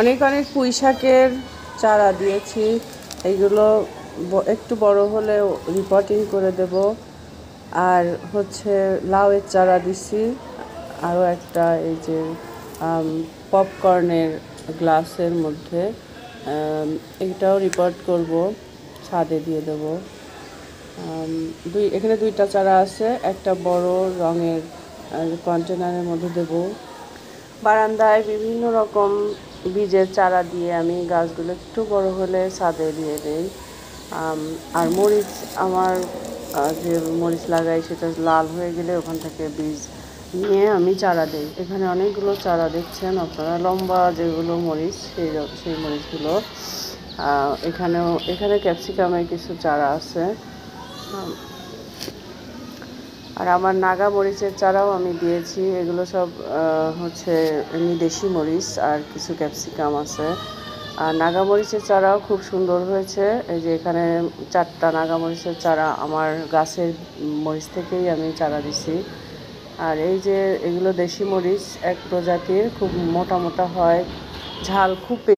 অনেক অনেক পুঁই শাকের চারা দিয়েছি। এইগুলো একটু বড় হলে রিপোর্টিং করে দেব। আর হচ্ছে লাউয়ের চারা দিছি, আরও একটা এই যে পপকর্নের গ্লাসের মধ্যে, এইটাও রিপোর্ট করব, ছাদে দিয়ে দেব। এখানে দুইটা চারা আছে, একটা বড় রঙের কন্টেনারের মধ্যে দেব। বারান্দায় বিভিন্ন রকম বীজের চারা দিয়ে আমি গাছগুলো একটু বড় হলে ছাদে দিয়ে দিই। আর মরিচ, আমার যে মরিচ লাগাই সেটা লাল হয়ে গেলে ওখান থেকে বীজ নিয়ে আমি চারা দিই। এখানে অনেকগুলো চারা দেখছেন আপনারা, লম্বা যেগুলো মরিচ, সেই মরিচগুলো। এখানে ক্যাপসিকামের কিছু চারা আছে। আর আমার নাগা মরিচের চারাও আমি দিয়েছি। এগুলো সব হচ্ছে এমনি দেশি মরিচ, আর কিছু ক্যাপসিকাম আছে। আর নাগা মরিচের চারাও খুব সুন্দর হয়েছে। এই যে এখানে 4টা নাগা মরিচের চারা আমার গাছের মরিচ থেকেই আমি চারা দিছি। আর এই যে এগুলো দেশি মরিচ, এক প্রজাতির, খুব মোটা মোটা হয়, ঝাল খুব